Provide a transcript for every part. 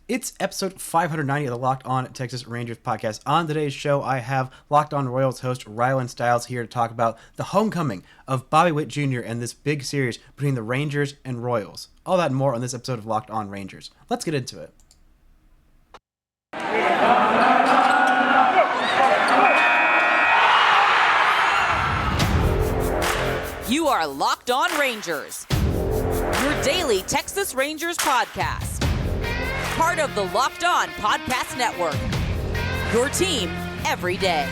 It's episode 590 of the Locked On Texas Rangers podcast. On today's show, I have Locked On Royals host Rylan Stiles here to talk about the homecoming of Bobby Witt Jr. and this big series between the Rangers and Royals. All that and more on this episode of Locked On Rangers. Let's get into it. You are Locked On Rangers, your daily Texas Rangers podcast. Part of the Locked On Podcast Network, your team every day.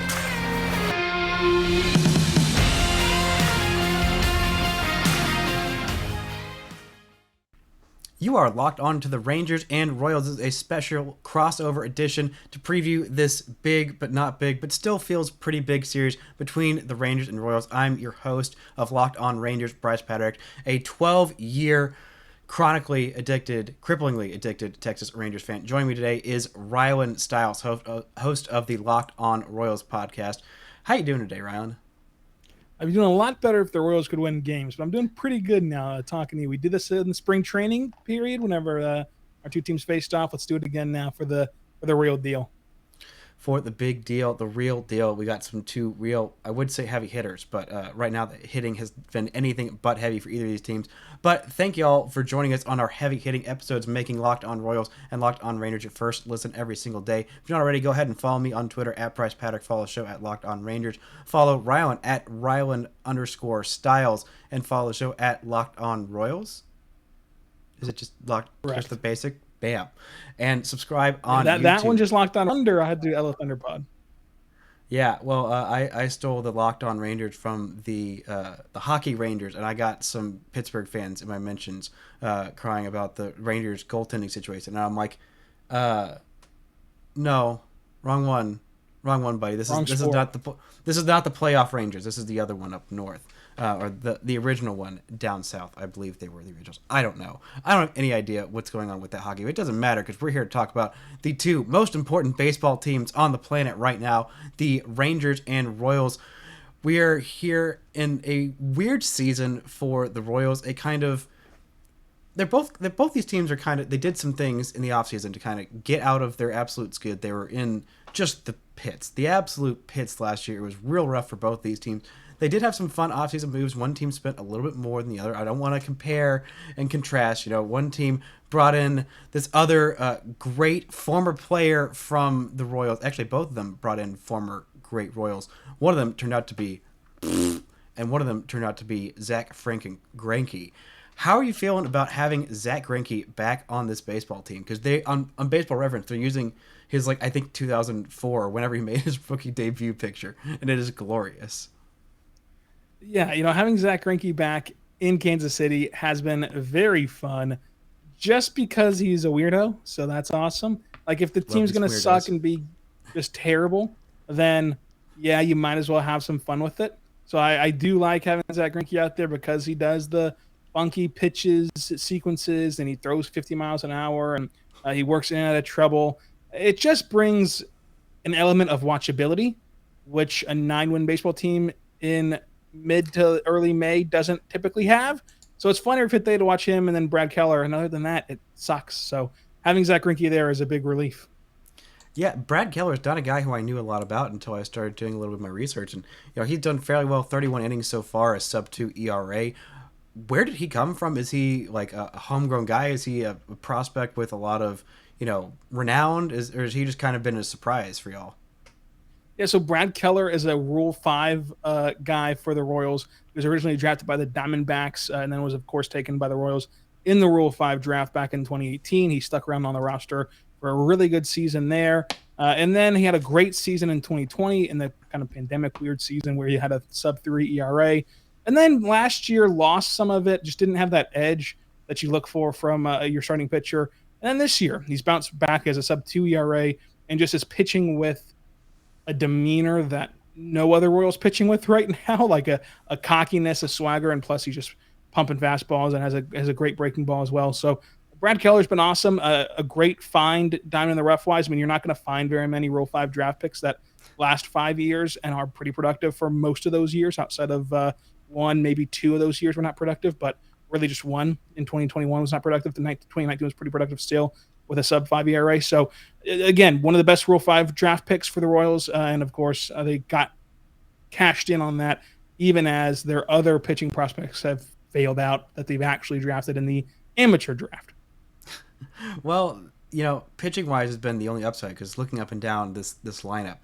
You are locked on to the Rangers and Royals. This is a special crossover edition to preview this big but not big, but still feels pretty big series between the Rangers and Royals. I'm your host of Locked On Rangers, Bryce Patrick, a 12-year chronically addicted, cripplingly addicted Texas Rangers fan. Joining me today is Rylan Stiles, host of the Locked On Royals podcast. How you doing today, Rylan? I'd be doing a lot better if the Royals could win games, but I'm doing pretty good now talking to you. We did this in the spring training period whenever our two teams faced off. Let's do it again now for the real deal. For the big deal, the real deal, we got some two real, I would say heavy hitters, but right now the hitting has been anything but heavy for either of these teams. But thank you all for joining us on our heavy hitting episodes, making Locked On Royals and Locked On Rangers your first listen every single day. If you're not already, go ahead and follow me on Twitter at Bryce Patrick. Follow the show at Locked On Rangers. Follow Rylan at Rylan_Stiles, and follow the show at Locked On Royals. Is it just Locked? Just the basic? Bam. And subscribe on YouTube. That one just Locked On Under. I had to do LF Thunder Pod. Yeah, well, I stole the Locked On Rangers from the Hockey Rangers, and I got some Pittsburgh fans in my mentions crying about the Rangers goaltending situation. And I'm like, no, wrong one, buddy. This is not the playoff Rangers. This is the other one up north. Or the original one down south. I believe they were the originals. I don't know. I don't have any idea what's going on with that hockey. It doesn't matter because we're here to talk about the two most important baseball teams on the planet right now, the Rangers and Royals. We are here in a weird season for the Royals. Both these teams are they did some things in the offseason to kind of get out of their absolute skid. They were in just the pits, the absolute pits last year. It was real rough for both these teams. They did have some fun offseason moves. One team spent a little bit more than the other. I don't want to compare and contrast. One team brought in this other great former player from the Royals. Actually, both of them brought in former great Royals. One of them turned out to be, and one of them turned out to be Zach Greinke. How are you feeling about having Zach Greinke back on this baseball team? Because they on Baseball Reference, they're using his 2004 or whenever he made his rookie debut picture, and it is glorious. Yeah, having Zach Greinke back in Kansas City has been very fun just because he's a weirdo, so that's awesome. If the team's going to suck and be just terrible, then, yeah, you might as well have some fun with it. So I do like having Zach Greinke out there because he does the funky pitches, sequences, and he throws 50 miles an hour, and he works in and out of trouble. It just brings an element of watchability, which a 9-win baseball team in mid to early May doesn't typically have. So it's funner if they to watch him and then Brad Keller. And other than that, it sucks. So having Zach Greinke there is a big relief. Yeah, Brad Keller is not a guy who I knew a lot about until I started doing a little bit of my research. And he's done fairly well, 31 innings so far, a sub-2 ERA. Where did he come from? Is he a homegrown guy? Is he a prospect with a lot of, renown? Or has he just kind of been a surprise for y'all? Yeah, so Brad Keller is a Rule 5 guy for the Royals. He was originally drafted by the Diamondbacks and then was, of course, taken by the Royals in the Rule 5 draft back in 2018. He stuck around on the roster for a really good season there. And then he had a great season in 2020 in the kind of pandemic weird season where he had a sub-3 ERA. And then last year lost some of it, just didn't have that edge that you look for from your starting pitcher. And then this year, he's bounced back as a sub-2 ERA and just is pitching with a demeanor that no other Royals pitching with right now, like a cockiness, a swagger, and plus he's just pumping fastballs and has a great breaking ball as well. So Brad Keller's been awesome, a great find diamond in the rough wise. I mean, you're not going to find very many Rule 5 draft picks that last 5 years and are pretty productive for most of those years outside of one, maybe 2 of those years were not productive, but really just one in 2021 was not productive. The 2019 was pretty productive still. with a sub-5 ERA. So again, one of the best Rule 5 draft picks for the Royals, and of course they got cashed in on that, even as their other pitching prospects have failed out that they've actually drafted in the amateur draft. Well, pitching wise has been the only upside, because looking up and down this lineup,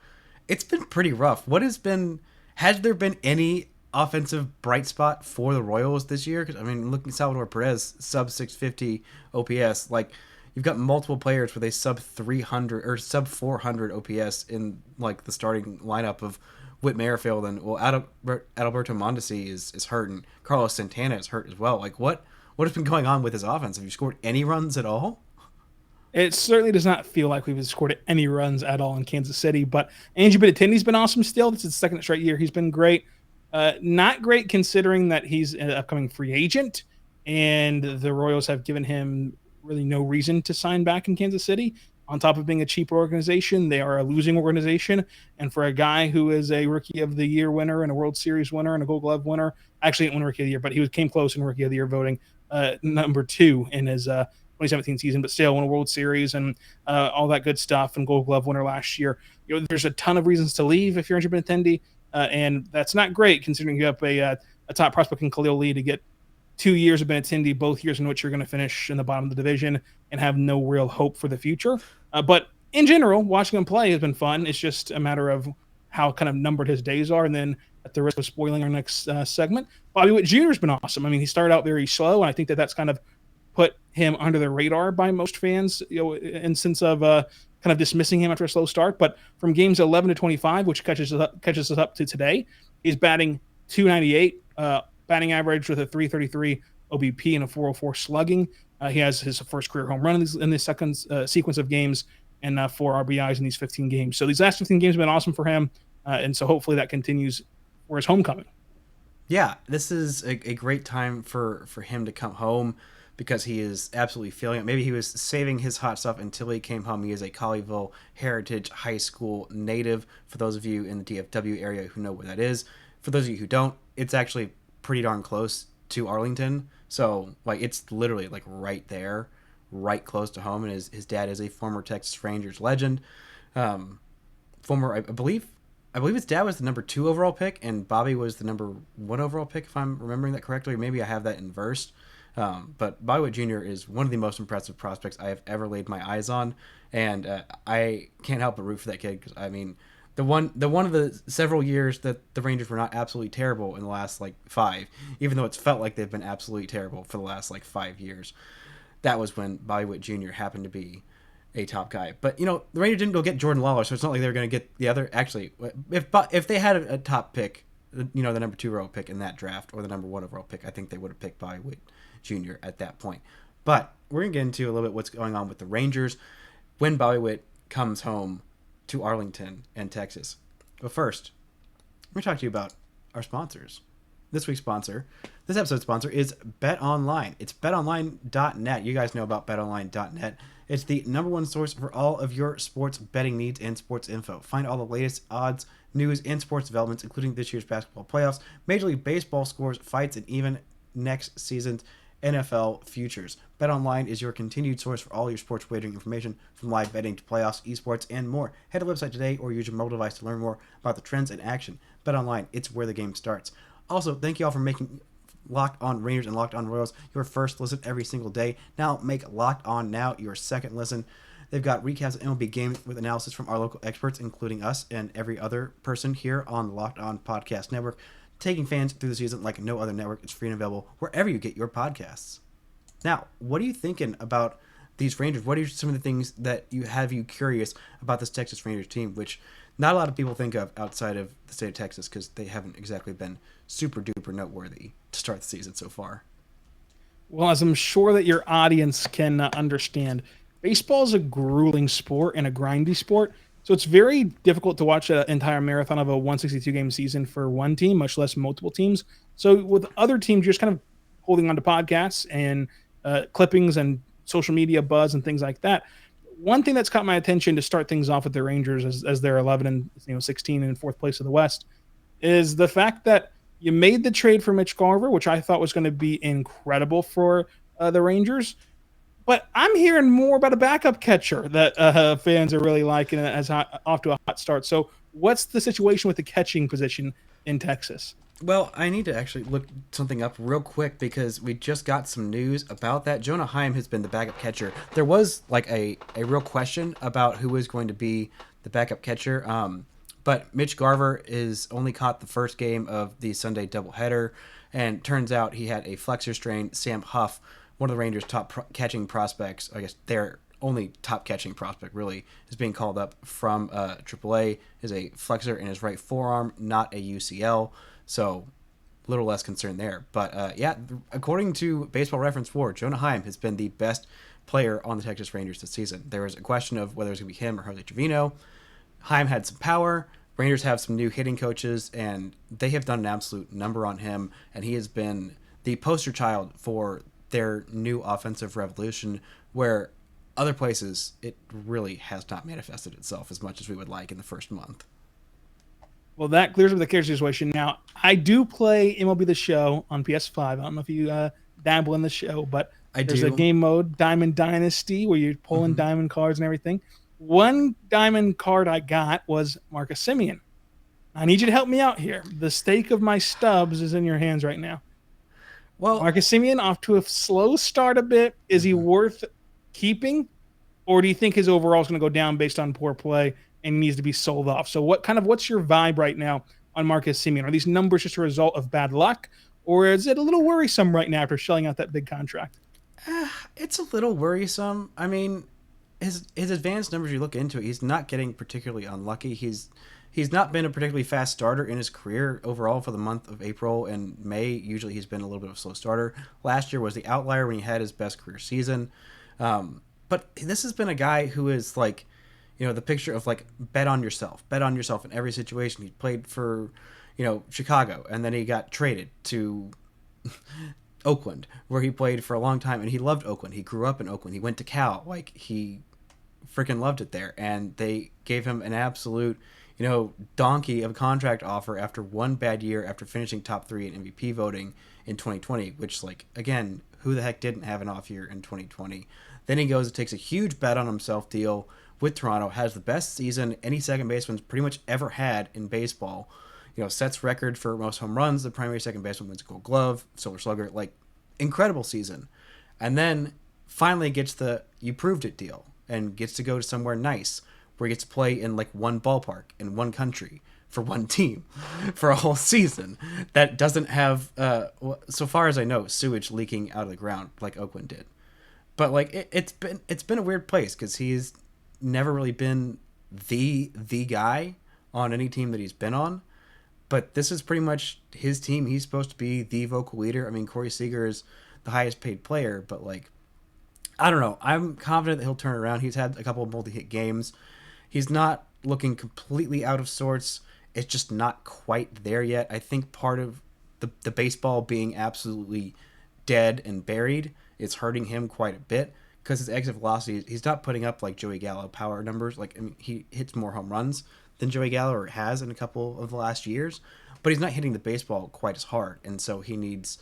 it's been pretty rough. Has there been any offensive bright spot for the Royals this year? Because looking at Salvador Perez, sub 650 OPS, like you've got multiple players where they sub 300 or sub 400 OPS in like the starting lineup of Whit Merrifield, and Adalberto Mondesi is hurt, and Carlos Santana is hurt as well. Like what has been going on with his offense? Have you scored any runs at all? It certainly does not feel like we've scored any runs at all in Kansas City, but Andrew Benintendi's been awesome still. This is the second straight year he's been great. Not great considering that he's an upcoming free agent, and the Royals have given him really no reason to sign back in Kansas City. On top of being a cheaper organization, they are a losing organization. And for a guy who is a Rookie of the Year winner and a World Series winner and a Gold Glove winner, actually didn't win Rookie of the Year, but he came close in Rookie of the Year voting, number 2 in his 2017 season, but still won a World Series and all that good stuff, and Gold Glove winner last year. There's a ton of reasons to leave if you're Andrew Benintendi, and that's not great considering you have a top prospect in Khalil Lee to get 2 years of Benintendi, both years in which you're going to finish in the bottom of the division and have no real hope for the future. But in general, watching him play has been fun. It's just a matter of how kind of numbered his days are. And then at the risk of spoiling our next segment, Bobby Witt Jr. has been awesome. He started out very slow, and I think that's kind of put him under the radar by most fans, in sense of kind of dismissing him after a slow start. But from games 11 to 25, which catches us up to today, he's batting .298, batting average with a .333 OBP and a .404 slugging. He has his first career home run in this second sequence of games, and 4 RBIs in these 15 games. So these last 15 games have been awesome for him, and so hopefully that continues for his homecoming. Yeah, this is a great time for him to come home, because he is absolutely feeling it. Maybe he was saving his hot stuff until he came home. He is a Colleyville Heritage High School native, for those of you in the DFW area who know where that is. For those of you who don't, it's actually pretty darn close to Arlington. So it's literally right there, right close to home. And his dad is a former Texas Rangers legend. I believe his dad was the number 2 overall pick, and Bobby was the number 1 overall pick, if I'm remembering that correctly. Or maybe I have that inversed. But Bobby Witt Jr. is one of the most impressive prospects I have ever laid my eyes on, and I can't help but root for that kid, because the one of the several years that the Rangers were not absolutely terrible in the last 5, even though it's felt like they've been absolutely terrible for the last 5 years. That was when Bobby Witt Jr. happened to be a top guy. But the Rangers didn't go get Jordan Lawler, so it's not like they were going to get the other. Actually, if they had a top pick, the number 2 overall pick in that draft, or the number 1 overall pick, I think they would have picked Bobby Witt Jr. at that point. But we're going to get into a little bit what's going on with the Rangers when Bobby Witt comes home to Arlington and Texas. But first, I'm going to talk to you about our sponsors. This episode's sponsor is BetOnline. It's betonline.net. You guys know about betonline.net. It's the number 1 source for all of your sports betting needs and sports info. Find all the latest odds, news, and sports developments, including this year's basketball playoffs, Major League Baseball scores, fights, and even next season's NFL futures. BetOnline is your continued source for all your sports wagering information, from live betting to playoffs, esports, and more. Head to the website today or use your mobile device to learn more about the trends in action. BetOnline, it's where the game starts. Also, thank you all for making Locked On Rangers and Locked On Royals your first listen every single day. Now make Locked On Now your second listen. They've got recaps of MLB games with analysis from our local experts, including us and every other person here on the Locked On Podcast Network, taking fans through the season like no other network. It's free and available wherever you get your podcasts. Now, what are you thinking about these Rangers? What are some of the things that have you curious about this Texas Rangers team, which not a lot of people think of outside of the state of Texas, because they haven't exactly been super duper noteworthy to start the season so far? Well, as I'm sure that your audience can understand, baseball is a grueling sport and a grindy sport. So it's very difficult to watch an entire marathon of a 162-game season for one team, much less multiple teams. So with other teams, you're just kind of holding on to podcasts and clippings and social media buzz and things like that. One thing that's caught my attention to start things off with the Rangers as they're 11 and 16 and in 4th place of the West is the fact that you made the trade for Mitch Garver, which I thought was going to be incredible for the Rangers. But I'm hearing more about a backup catcher that fans are really liking as off to a hot start. So what's the situation with the catching position in Texas? Well, I need to actually look something up real quick because we just got some news about that. Jonah Heim has been the backup catcher. There was like a real question about who was going to be the backup catcher. But Mitch Garver is only caught the first game of the Sunday doubleheader, and turns out he had a flexor strain. Sam Huff, one of the Rangers' top catching prospects, I guess their only top catching prospect really, is being called up from AAA, is a flexor in his right forearm, not a UCL. So, a little less concern there. But yeah, according to Baseball Reference 4, Jonah Heim has been the best player on the Texas Rangers this season. There was a question of whether it was going to be him or Jose Trevino. Heim had some power. Rangers have some new hitting coaches, and they have done an absolute number on him. And he has been the poster child for their new offensive revolution, where other places it really has not manifested itself as much as we would like in the first month. Well, that clears up the catcher situation. Now, I do play MLB The Show on PS5. I don't know if you dabble in the show, but there's a game mode, Diamond Dynasty, where you're pulling diamond cards and everything. One diamond card I got was Marcus Semien. I need you to help me out here. The stake of my stubs is in your hands right now. Well, Marcus Semien off to a slow start a bit. Is he worth keeping, or do you think his overall is going to go down based on poor play and needs to be sold off? So what's your vibe right now on Marcus Semien? Are these numbers just a result of bad luck, or is it a little worrisome right now after shelling out that big contract? It's a little worrisome. I mean, his advanced numbers, you look into it, he's not getting particularly unlucky. He's not been a particularly fast starter in his career overall for the month of April and May. Usually he's been a little bit of a slow starter. Last year was the outlier when he had his best career season. But this has been a guy who is like, the picture of like bet on yourself in every situation. He played for, Chicago, and then he got traded to Oakland, where he played for a long time, and he loved Oakland. He grew up in Oakland. He went to Cal. Like, he freaking loved it there, and they gave him an absolute, donkey of a contract offer after one bad year after finishing top 3 in MVP voting in 2020, which, like, again, who the heck didn't have an off year in 2020? Then he goes and takes a huge bet on himself deal with Toronto, has the best season any second baseman's pretty much ever had in baseball. Sets record for most home runs. The primary second baseman wins a Gold Glove, Silver Slugger, like, incredible season. And then finally gets the you proved it deal and gets to go to somewhere nice where he gets to play in like one ballpark in one country for one team for a whole season that doesn't have, so far as I know, sewage leaking out of the ground like Oakland did. But like it's been a weird place because he's never really been the guy on any team that he's been on. But this is pretty much his team. He's supposed to be the vocal leader. I mean, Corey Seager is the highest paid player, but like, I don't know. I'm confident that he'll turn around. He's had a couple of multi-hit games. He's not looking completely out of sorts. It's just not quite there yet. I think part of the baseball being absolutely dead and buried is hurting him quite a bit because his exit velocity, he's not putting up like Joey Gallo power numbers. Like, I mean, he hits more home runs than Joey Gallo has in a couple of the last years, but he's not hitting the baseball quite as hard, and so he needs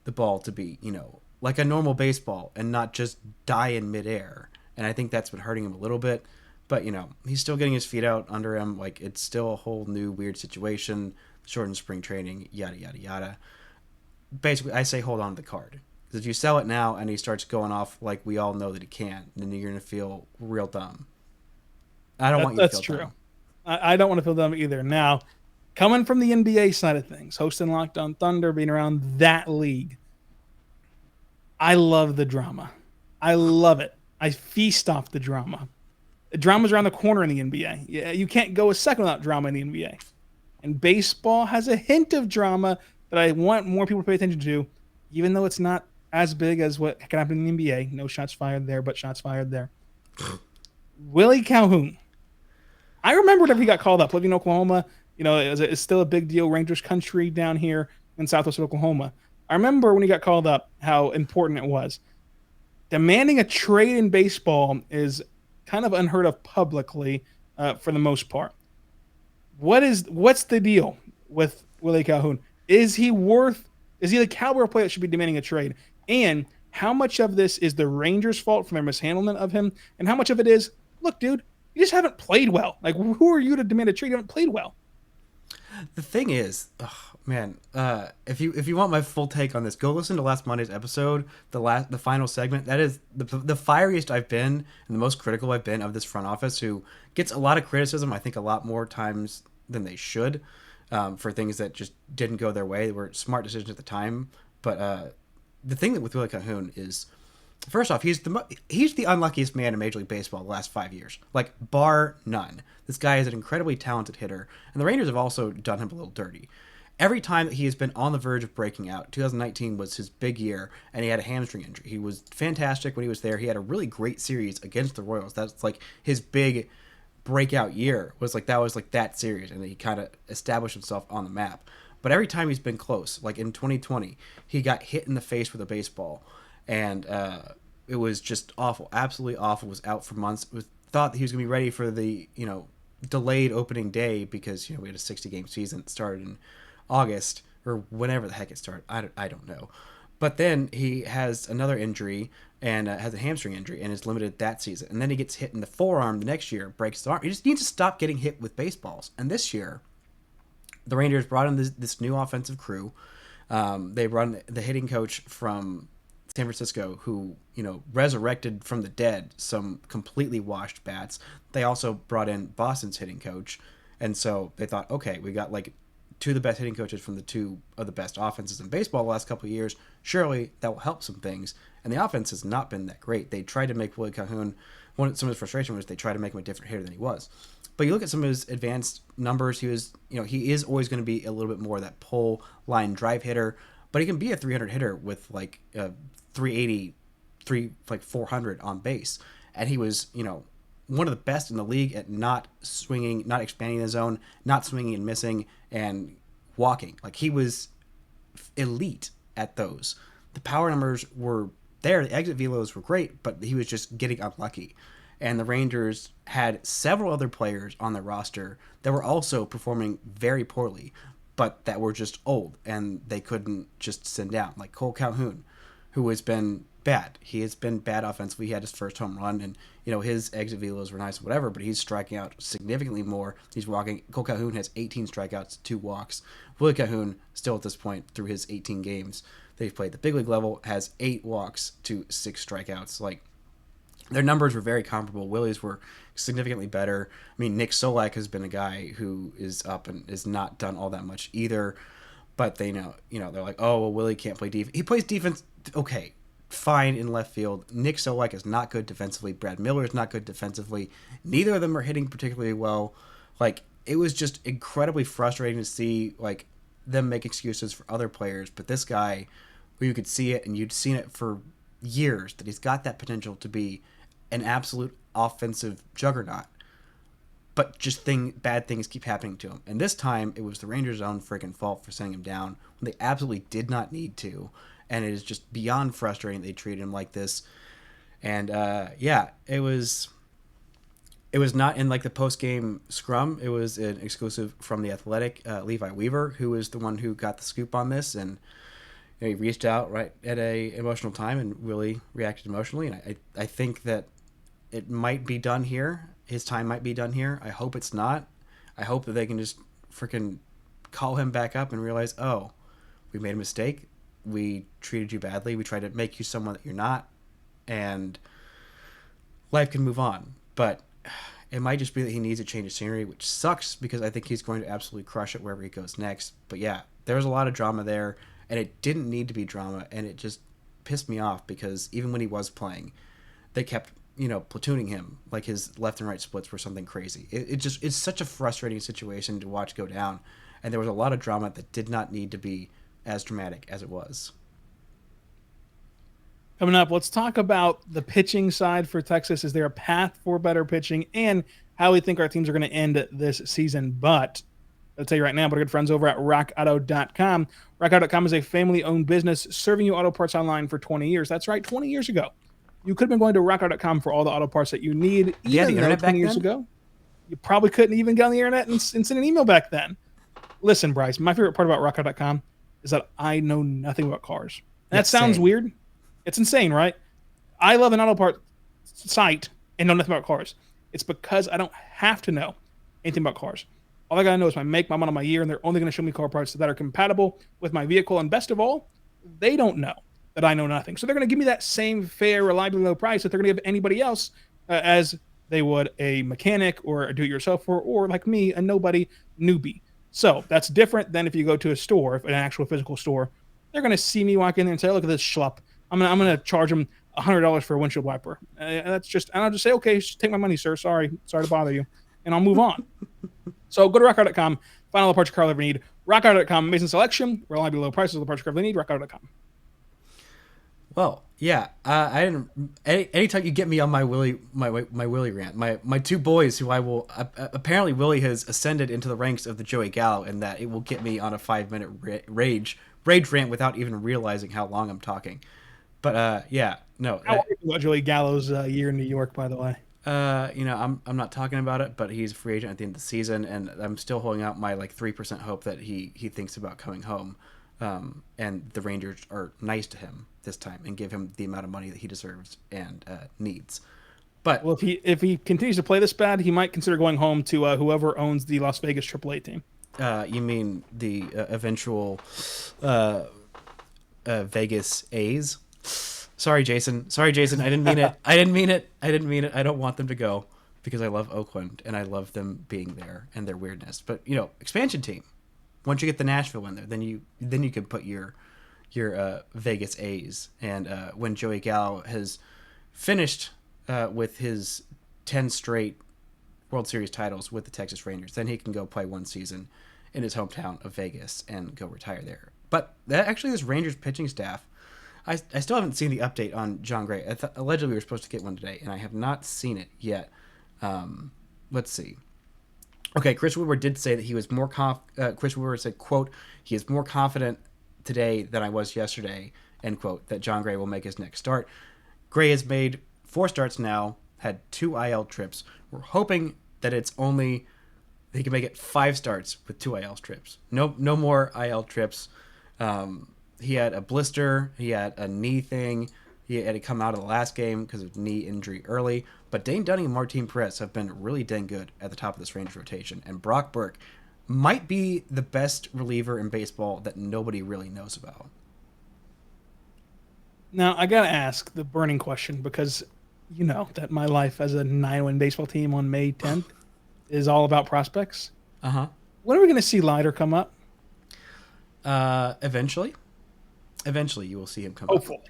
the ball to be, like a normal baseball and not just die in midair. And I think that's been hurting him a little bit, but he's still getting his feet out under him. Like, it's still a whole new weird situation, shortened spring training, yada, yada, yada. Basically, I say hold on to the card. Because if you sell it now and he starts going off like we all know that he can, then you're going to feel real dumb. I don't want you to feel dumb. That's true. I don't want to feel dumb either. Now, coming from the NBA side of things, hosting Locked On Thunder, being around that league, I love the drama. I love it. I feast off the drama. The drama's around the corner in the NBA. Yeah, you can't go a second without drama in the NBA. And baseball has a hint of drama that I want more people to pay attention to, even though it's not as big as what can happen in the NBA. No shots fired there, but shots fired there. Willie Calhoun. I remember whenever he got called up, living in Oklahoma, it's still a big deal, Rangers country down here in southwest Oklahoma. I remember when he got called up, how important it was. Demanding a trade in baseball is kind of unheard of publicly for the most part. What's the deal with Willie Calhoun? Is he the caliber of player that should be demanding a trade? And how much of this is the Rangers' fault for their mishandlement of him, and how much of it is, look, dude, you just haven't played well. Like, who are you to demand a trade? You haven't played well. The thing is, man, if you want my full take on this, go listen to last Monday's episode, the final segment. That is the fieriest I've been and the most critical I've been of this front office, who gets a lot of criticism. I think a lot more times than they should, for things that just didn't go their way. They were smart decisions at the time, but the thing that with Willie Calhoun is, first off, he's the unluckiest man in Major League Baseball the last 5 years, like bar none. This guy is an incredibly talented hitter, and the Rangers have also done him a little dirty. Every time that he has been on the verge of breaking out, 2019 was his big year, and he had a hamstring injury. He was fantastic when he was there. He had a really great series against the Royals. That's like his big breakout year. That was that series, and he kind of established himself on the map. But every time he's been close, like in 2020, he got hit in the face with a baseball, and it was just awful, absolutely awful. Was out for months. Thought that he was going to be ready for the delayed opening day, because we had a 60-game season that started in August or whenever the heck it started. I don't know. But then he has another injury and has a hamstring injury and is limited that season. And then he gets hit in the forearm the next year, breaks his arm. He just needs to stop getting hit with baseballs. And this year, the Rangers brought in this new offensive crew. They run the hitting coach from San Francisco, who resurrected from the dead some completely washed bats. They also brought in Boston's hitting coach, and so they thought, okay, we got two of the best hitting coaches from the two of the best offenses in baseball the last couple of years. Surely that will help some things. And the offense has not been that great. They tried to make Willie Calhoun, some of his frustration was they tried to make him a different hitter than he was. But you look at some of his advanced numbers, he is always going to be a little bit more that pull line drive hitter, but he can be a 300 hitter with 380, 400 on base. And he was, one of the best in the league at not swinging, not expanding the zone, not swinging and missing, and walking. He was elite at those. The power numbers were there. The exit velos were great, but he was just getting unlucky. And the Rangers had several other players on their roster that were also performing very poorly, but that were just old and they couldn't just send down. Like Cole Calhoun, who has been bad. He has been bad offensively. He had his first home run, and his exit velos were nice, whatever. But he's striking out significantly more. He's walking. Cole Calhoun has 18 strikeouts, 2 walks. Willie Calhoun, still at this point through his 18 games they've played the big league level, has 8 walks to 6 strikeouts. Their numbers were very comparable. Willie's were significantly better. I mean, Nick Solak has been a guy who is up and has not done all that much either. But they know, they're like, oh, well, Willie can't play defense. He plays defense, okay, fine in left field. Nick Solak is not good defensively. Brad Miller is not good defensively. Neither of them are hitting particularly well. It was just incredibly frustrating to see, them make excuses for other players. But this guy, where you could see it, and you'd seen it for years, that he's got that potential to be an absolute offensive juggernaut. But just bad things keep happening to him. And this time, it was the Rangers' own freaking fault for sending him down when they absolutely did not need to. And it is just beyond frustrating they treated him like this. And, it was not in, the post-game scrum. It was an exclusive from The Athletic, Levi Weaver, who is the one who got the scoop on this. And he reached out right at a emotional time and really reacted emotionally. And I think that it might be done here. His time might be done here. I hope it's not. I hope that they can just freaking call him back up and realize, oh, we made a mistake. We treated you badly. We tried to make you someone that you're not. And life can move on. But it might just be that he needs a change of scenery, which sucks because I think he's going to absolutely crush it wherever he goes next. But yeah, there was a lot of drama there, and it didn't need to be drama, and it just pissed me off because even when he was playing, they kept platooning him. His left and right splits were something crazy. It's such a frustrating situation to watch go down. And there was a lot of drama that did not need to be as dramatic as it was. Coming up, let's talk about the pitching side for Texas. Is there a path for better pitching, and how we think our teams are going to end this season? But I'll tell you right now, but our good friends over at rockauto.com. Rockauto.com is a family-owned business serving you auto parts online for 20 years. That's right, 20 years ago. You could have been going to rockauto.com for all the auto parts that you need. Even though 20 years ago, you probably couldn't even get on the internet and send an email back then. Listen, Bryce, my favorite part about rockauto.com is that I know nothing about cars. And that sounds weird, It's insane, right? I love an auto part site and know nothing about cars. It's because I don't have to know anything about cars. All I gotta know is my make, my model, my year, and they're only gonna show me car parts that are compatible with my vehicle. And best of all, they don't know that I know nothing. So they're gonna give me that same fair, reliably low price that they're gonna give anybody else as they would a mechanic or a do-it-yourself or like me, a nobody newbie. So that's different than if you go to a store, an actual physical store. They're gonna see me walk in there and say, "Look at this schlup. I'm gonna charge them $100 for a windshield wiper." That's just, and I'll just say, "Okay, just take my money, sir. Sorry to bother you," and I'll move on. So go to rockauto.com, find all the parts your car will ever need. Rockauto.com, amazing selection, reliably low prices, the parts your car will ever need. Rockauto.com. Well, yeah, I didn't. Anytime you get me on my Willie rant, my two boys who I will apparently Willie has ascended into the ranks of the Joey Gallo, and that it will get me on a 5-minute rage rant without even realizing how long I'm talking. But yeah, no. How are you about Joey Gallo's year in New York, by the way? I'm not talking about it, but he's a free agent at the end of the season, and I'm still holding out my 3% hope that he thinks about coming home. And the Rangers are nice to him this time and give him the amount of money that he deserves and needs. But well, if he continues to play this bad, he might consider going home to whoever owns the Las Vegas AAA team. You mean the eventual Vegas A's? Sorry, Jason. I didn't mean it. I didn't mean it. I don't want them to go because I love Oakland and I love them being there and their weirdness. But expansion team. Once you get the Nashville in there, then you can put your Vegas A's. And when Joey Gallo has finished with his 10 straight World Series titles with the Texas Rangers, then he can go play one season in his hometown of Vegas and go retire there. But this Rangers pitching staff, I still haven't seen the update on John Gray. Allegedly, we were supposed to get one today, and I have not seen it yet. Let's see. Okay, Chris Woodward did say that he was more Chris Woodward said, quote, "He is more confident today than I was yesterday," end quote, that John Gray will make his next start. Gray has made 4 starts now, had 2 IL trips. We're hoping that he can make it 5 starts with 2 IL trips. No more IL trips. He had a blister. He had a knee thing. He had to come out of the last game because of knee injury early. But Dane Dunning and Martin Perez have been really dang good at the top of this Rangers rotation. And Brock Burke might be the best reliever in baseball that nobody really knows about. Now, I got to ask the burning question because you know that my life as a 9-win baseball team on May 10th is all about prospects. Uh-huh. When are we going to see Leiter come up? Eventually you will see him come Hopefully. up.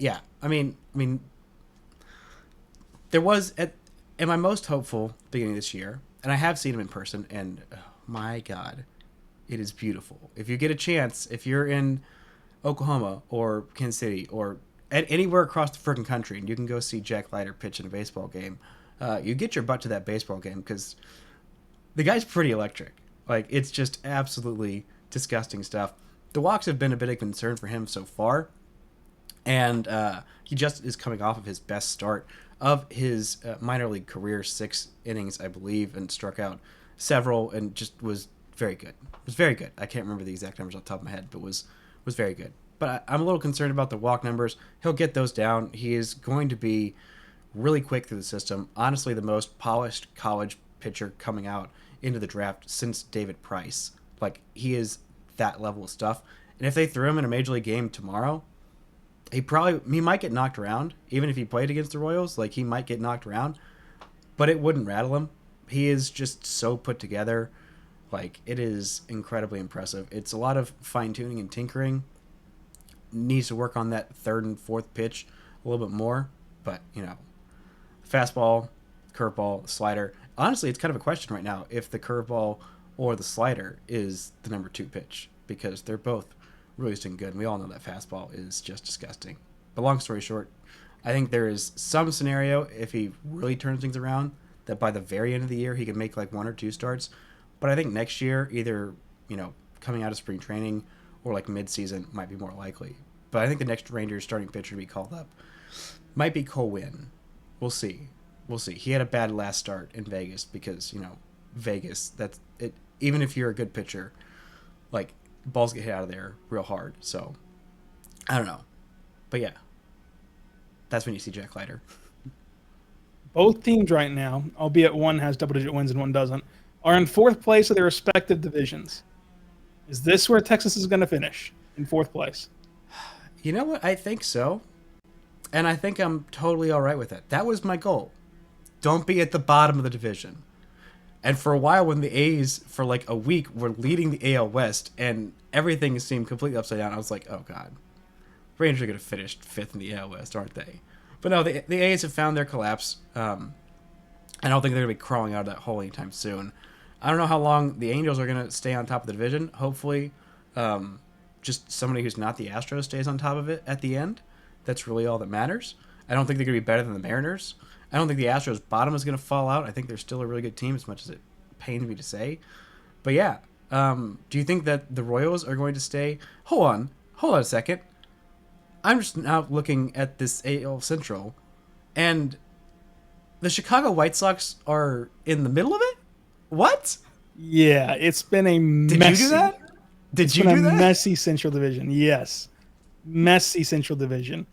Yeah. I mean, there was at my most hopeful beginning of this year, and I have seen him in person, and oh my God, it is beautiful. If you get a chance, if you're in Oklahoma or Kansas City or anywhere across the freaking country, and you can go see Jack Leiter pitch in a baseball game, you get your butt to that baseball game because the guy's pretty electric. Like, it's just absolutely disgusting stuff. The walks have been a bit of concern for him so far, and he just is coming off of his best start of his minor league career, 6 innings, I believe, and struck out several, and just was very good. It was very good. I can't remember the exact numbers off the top of my head, but was very good. But I'm a little concerned about the walk numbers. He'll get those down. He is going to be really quick through the system. Honestly, the most polished college pitcher coming out into the draft since David Price. Like, he is that level of stuff. And if they threw him in a major league game tomorrow, he might get knocked around. Even if he played against the Royals, like, he might get knocked around, but it wouldn't rattle him. He is just so put together. Like, it is incredibly impressive. It's a lot of fine-tuning and tinkering. Needs to work on that 3rd and 4th pitch a little bit more, but fastball, curveball, slider. Honestly, it's kind of a question right now if the curveball or the slider is the number 2 pitch, because they're both really doing good, and we all know that fastball is just disgusting. But long story short, I think there is some scenario, if he really turns things around, that by the very end of the year he can make like 1 or 2 starts. But I think next year, either coming out of spring training or like mid-season might be more likely. But I think the next Rangers starting pitcher to be called up might be Cole Winn. We'll see. He had a bad last start in Vegas because, Vegas, that's it. Even if you're a good pitcher, like, balls get hit out of there real hard. So, I don't know. But yeah, that's when you see Jack Leiter. Both teams right now, albeit one has double-digit wins and one doesn't, are in fourth place of their respective divisions. Is this where Texas is going to finish, in fourth place? You know what? I think so. And I think I'm totally all right with it. That was my goal. Don't be at the bottom of the division. And for a while, when the A's, for like a week, were leading the AL West and everything seemed completely upside down, I was like, oh, God. Rangers are going to finish fifth in the AL West, aren't they? But no, the A's have found their collapse. I don't think they're going to be crawling out of that hole anytime soon. I don't know how long the Angels are going to stay on top of the division. Hopefully, just somebody who's not the Astros stays on top of it at the end. That's really all that matters. I don't think they're going to be better than the Mariners. I don't think the Astros' bottom is going to fall out. I think they're still a really good team, as much as it pains me to say. But yeah, do you think that the Royals are going to stay? Hold on a second. I'm just now looking at this AL Central, and the Chicago White Sox are in the middle of it? What? Yeah, it's been a messy... Did you do that? Did you do that? Messy Central Division, yes. Messy Central Division.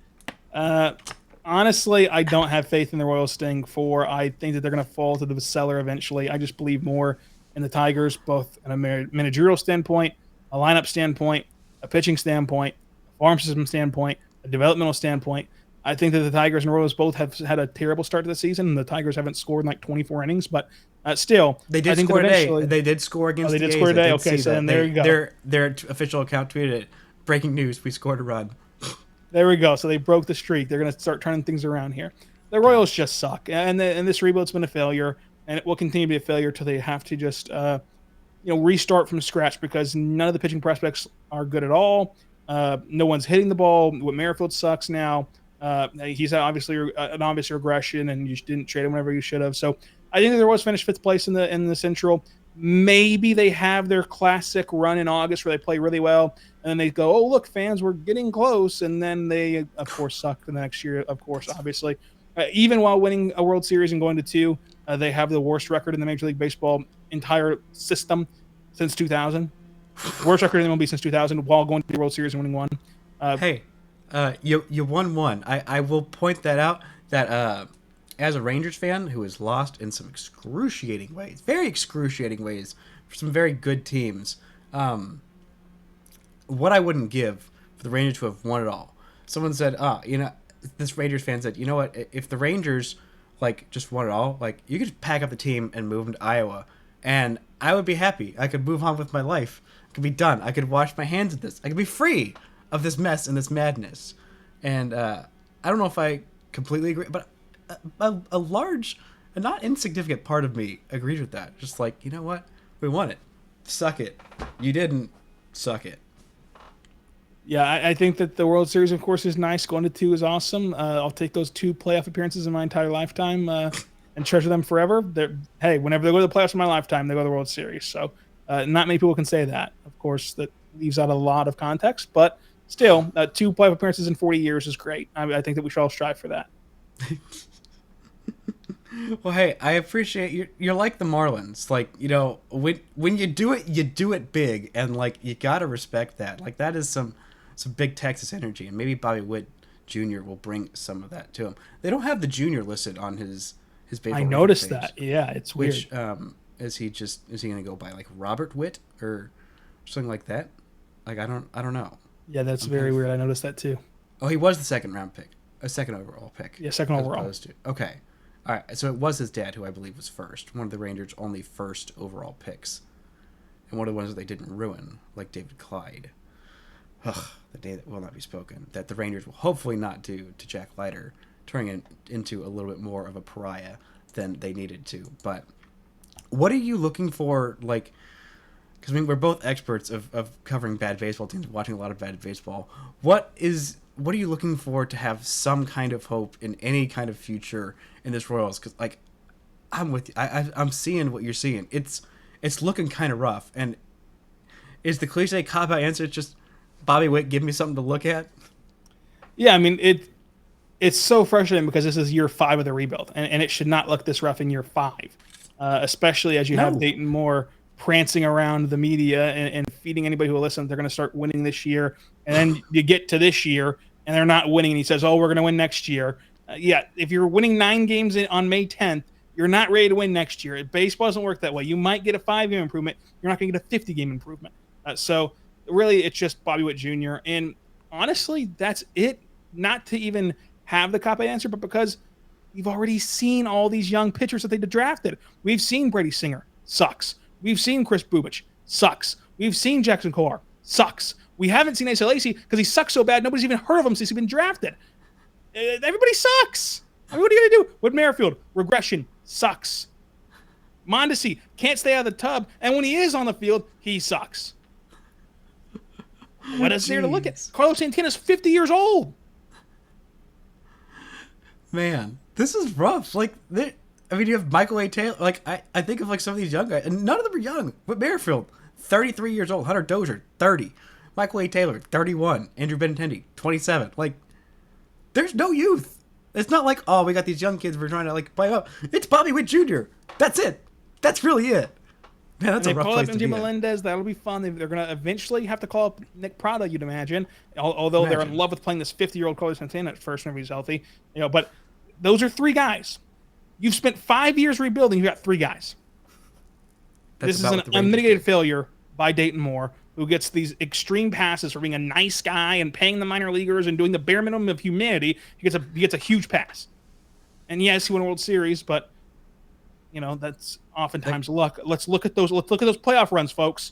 Honestly, I don't have faith in the Royals staying 4. I think that they're going to fall to the cellar eventually. I just believe more in the Tigers, both in a managerial standpoint, a lineup standpoint, a pitching standpoint, a farm system standpoint, a developmental standpoint. I think that the Tigers and Royals both have had a terrible start to the season, and the Tigers haven't scored in like 24 innings, but still. They did score today. They did score against the A's. They did score today. Okay, so then there you go. Their official account tweeted it. Breaking news, we scored a run. There we go. So they broke the streak. They're going to start turning things around here. The Royals just suck, and this rebuild's been a failure, and it will continue to be a failure until they have to just restart from scratch, because none of the pitching prospects are good at all. No one's hitting the ball. Merrifield sucks now. He's obviously an obvious regression, and you didn't trade him whenever you should have. So I think the Royals finished 5th place in the Central. Maybe they have their classic run in August where they play really well, and then they go, oh, look, fans, we're getting close. And then they, of course, suck the next year, of course, obviously. Even while winning a World Series and going to 2, they have the worst record in the Major League Baseball entire system since 2000. Worst record in the MLB since 2000 while going to the World Series and winning 1. You won 1. I will point that out, that as a Rangers fan who is lost in some excruciating ways, very excruciating ways, for some very good teams, what I wouldn't give for the Rangers to have won it all. Someone said, this Rangers fan said, you know what, if the Rangers just won it all, you could pack up the team and move them to Iowa, and I would be happy. I could move on with my life. I could be done. I could wash my hands of this. I could be free of this mess and this madness. And I don't know if I completely agree, but a large, a not insignificant part of me agrees with that. Just you know what? We won it. Suck it. You didn't. Suck it. Yeah, I think that the World Series, of course, is nice. Going to 2 is awesome. I'll take those 2 playoff appearances in my entire lifetime and treasure them forever. Hey, whenever they go to the playoffs in my lifetime, they go to the World Series. So not many people can say that. Of course, that leaves out a lot of context, but still, 2 playoff appearances in 40 years is great. I think that we should all strive for that. Well, hey, I appreciate you're like the Marlins. When you do it big, and you gotta respect that. That is some big Texas energy, and maybe Bobby Witt Jr. will bring some of that to him. They don't have the Junior listed on his baseball. I noticed page, that. Yeah, it's weird. Is he gonna go by Robert Witt or something like that? I don't know. Yeah, that's very weird. I noticed that too. Oh, he was the second overall pick. Yeah, second overall. Okay. All right, so it was his dad, who I believe was first. One of the Rangers' only first overall picks. And one of the ones that they didn't ruin, like David Clyde. Ugh, the day that will not be spoken. That the Rangers will hopefully not do to Jack Leiter, turning it into a little bit more of a pariah than they needed to. But what are you looking for, because we're both experts of covering bad baseball teams, watching a lot of bad baseball. What are you looking for to have some kind of hope in any kind of future in this Royals? Because I'm with you. I'm seeing what you're seeing. It's looking kind of rough. And is the cliche cop-out answer just Bobby Witt, give me something to look at? Yeah, I mean it's so frustrating because this is year 5 of the rebuild, and it should not look this rough in year 5, especially as you have Dayton Moore prancing around the media and feeding anybody who will listen. They're going to start winning this year, and then you get to this year, and they're not winning, and he says, "Oh, we're going to win next year." If you're winning 9 games on May 10th, you're not ready to win next year. Baseball doesn't work that way. You might get a 5-game improvement. You're not going to get a 50-game improvement. So really, it's just Bobby Witt Jr. And honestly, that's it. Not to even have the cop-out answer, but because you've already seen all these young pitchers that they drafted. We've seen Brady Singer. Sucks. We've seen Chris Bubich. Sucks. We've seen Jackson Kowar. Sucks. We haven't seen Asa Lacy because he sucks so bad nobody's even heard of him since he's been drafted. Everybody sucks. I mean, what are you going to do? With Merrifield, regression. Sucks. Mondesi can't stay out of the tub, and when he is on the field, he sucks. What is there to look at? Carlos Santana's 50 years old. Man, this is rough. Like, you have Michael A. Taylor. Like, I think of like some of these young guys, and none of them are young. But Merrifield, 33 years old. Hunter Dozier, 30. Michael A. Taylor, 31. Andrew Benintendi, 27. Like, there's no youth. It's not like, oh, we got these young kids we're trying to like play up. It's Bobby Witt Jr. That's it. That's really it. Man, that's a rough place to be. MJ Melendez, that'll be fun. They're going to eventually have to call up Nick Prada, you'd imagine. Although they're in love with playing this 50-year-old Carlos Santana at first whenever he's healthy. But those are 3 guys. You've spent 5 years rebuilding. You've got 3 guys. This is an unmitigated failure by Dayton Moore, who gets these extreme passes for being a nice guy and paying the minor leaguers and doing the bare minimum of humanity. He gets a huge pass. And yes, he won a World Series, but that's oftentimes luck. Let's look at those playoff runs, folks.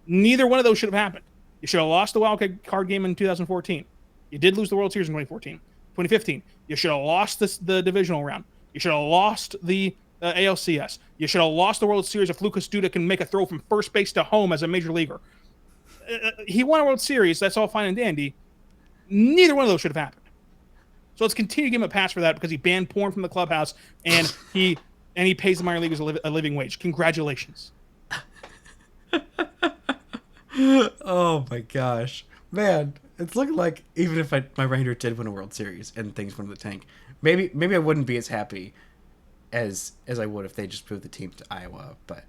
Neither one of those should have happened. You should have lost the wild card game in 2014. You did lose the World Series in 2015. You should have lost the divisional round. You should have lost the ALCS. You should have lost the World Series if Lucas Duda can make a throw from first base to home as a major leaguer. He won a World Series. That's all fine and dandy. Neither one of those should have happened. So let's continue to give him a pass for that because he banned porn from the clubhouse and he pays the minor leaguers a living wage. Congratulations. Oh my gosh, man! It's looking like even if my Rangers did win a World Series and things went in the tank, maybe I wouldn't be as happy as I would if they just moved the team to Iowa. But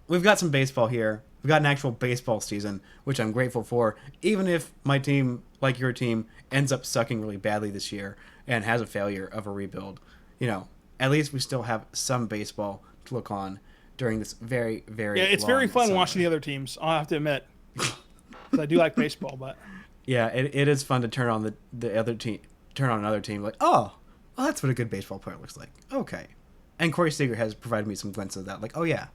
we've got some baseball here. We've got an actual baseball season, which I'm grateful for. Even if my team, like your team, ends up sucking really badly this year and has a failure of a rebuild, at least we still have some baseball to look on during this very, very it's very fun watching the other teams, I'll have to admit. I do like baseball, but... Yeah, it is fun to turn on the other team, turn on another team, like, oh, well, that's what a good baseball player looks like. Okay. And Corey Seager has provided me some glimpses of that. Like, oh yeah,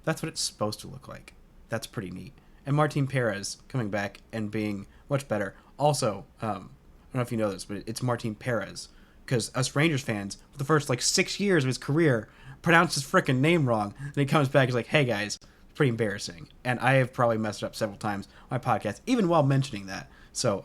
that's what it's supposed to look like. That's pretty neat. And Martin Perez coming back and being much better. Also, I don't know if you know this, but it's Martin Perez. Because us Rangers fans, for the first 6 years of his career, pronounced his frickin' name wrong. And he comes back, he's like, hey guys, it's pretty embarrassing. And I have probably messed it up several times on my podcast, even while mentioning that. So,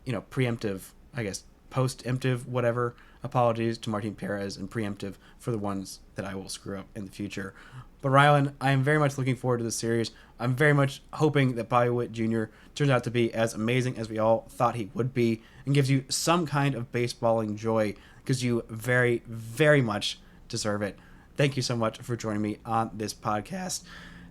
preemptive, I guess, post-emptive, whatever, apologies to Martin Perez and preemptive for the ones that I will screw up in the future. But Rylan, I am very much looking forward to this series. I'm very much hoping that Bobby Witt Jr. turns out to be as amazing as we all thought he would be and gives you some kind of baseballing joy because you very, very much deserve it. Thank you so much for joining me on this podcast.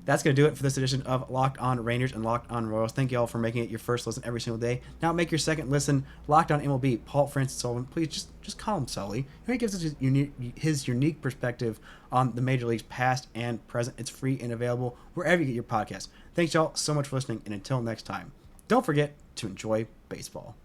That's going to do it for this edition of Locked On Rangers and Locked On Royals. Thank you all for making it your first listen every single day. Now make your second listen Locked On MLB. Paul Francis Sullivan, please just call him Sully. He gives us his unique perspective on the major leagues past and present. It's free and available wherever you get your podcast. Thanks y'all so much for listening, and until next time, don't forget to enjoy baseball.